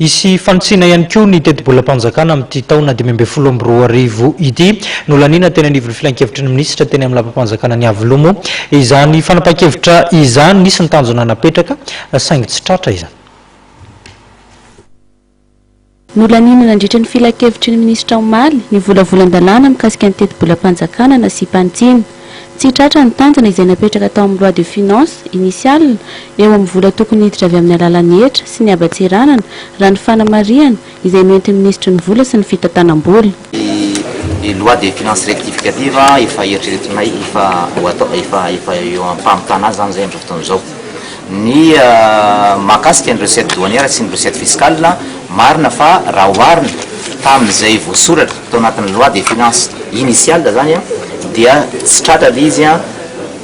Isy fantsina ihany koa ny teti-bolam-panjakana amin'ity taona 2024 ity nolanina teny anivon'ny filan-kevitry ny minisitra teny amin'ny lapam-panjakana ny Avilomo izany fanapahan-kevitra izany nisy ny tanjona napetraka saingy tsy tratra izany. Nolanina nandritra ny filan-kevitry ny minisitra omaly ny volavolan-dalàna mikasika ny teti-bolam-panjakana na sipantsina. Tsy tratra ny tanjona izay napetraka tao amin'ny loi de finance initial eo amin'ny vola tokony hiditra avy amin'ny alalan'ny hetra sy ny abatseranana raha ny fanamariana izay noentin'ny ministra ny vola sy ny fitantanam-bola. Ny loi de finance rectificative efa eritreretinay efa eo ampamotana zany zay andro fotoan'izao. Ny mahakasika ny recette douanière sy ny recette fiscale marina fa raha oharina tamin'izay voasoratra tao anatin'ny loi de finance initial zany dia tsy tratra le izy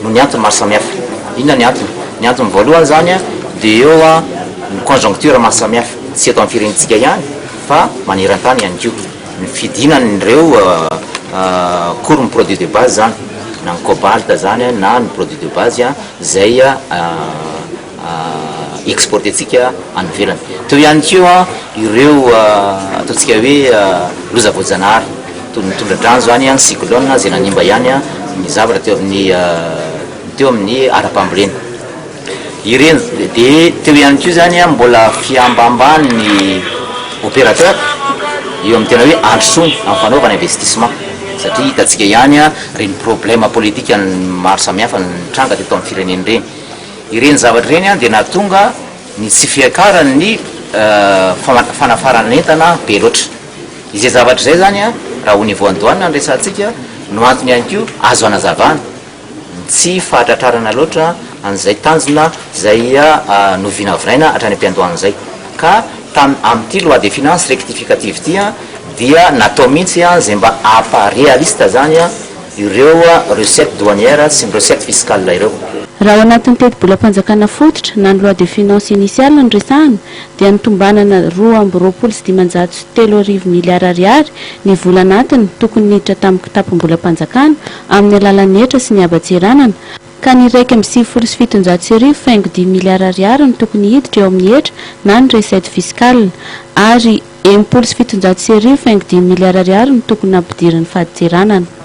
no ny antony maro samihafa. Inona ny antony? Ny antony voalohany zany dia eo ny conjoncture maro samihafa tsy eto amin'ny firenentsika ihany fa maneran-tany ihany koa. Ny fidinan'ireo cours ny produit de base zany na ny cobalt zany na ny produit de base zay exportentsika any ivelany. Teo ihany koa ireo ataontsika hoe loza voajanahary mitondra-drano zany cyclone zay nanimba ihany ny zavatra teo amin'ny ara-pambolena. Ireny dia teo ihany koa zany mbola fiambamban'ny opérateur eo amin'ny tena hoe androsoany amin'ny fanaovana investissement satria hitantsika ihany reny problème politique maro samihafa nitranga teto amin'ny fireneny reny. Ireny zavatra reny dia nahatonga ny tsy fiakarany fanafaran'entana be loatra. Izay zavatra zay zany raha au niveau andohana ny resantsika no antony ihany koa azo anazavana tsy fahatratrarana loatra an'izay tanjona zay novinavinaina hatrany am-piandohan'izay ka amin'ity loi de finance rectificative ty dia natao mihitsy zay mba réaliste zany ireo recette douanière sy ny recette fiscale ireo. Raha ao anatin'ny teti-bolam-panjakana fototra na ny loi de finance initiale ny resahana dia nitombanana 2,3 miliara ariary ny vola anatiny tokony niditra tamin'ny kitapom-bolam-panjakana amin'ny alalan'ny hetra sy ny abatseranana ka ny iraika amin'ny 7,7 miliara ariary ny tokony hiditra eo amin'ny hetra na ny recette fiscale ary 7,7 miliara ariary ny tokony ampidirany fahaditseranana.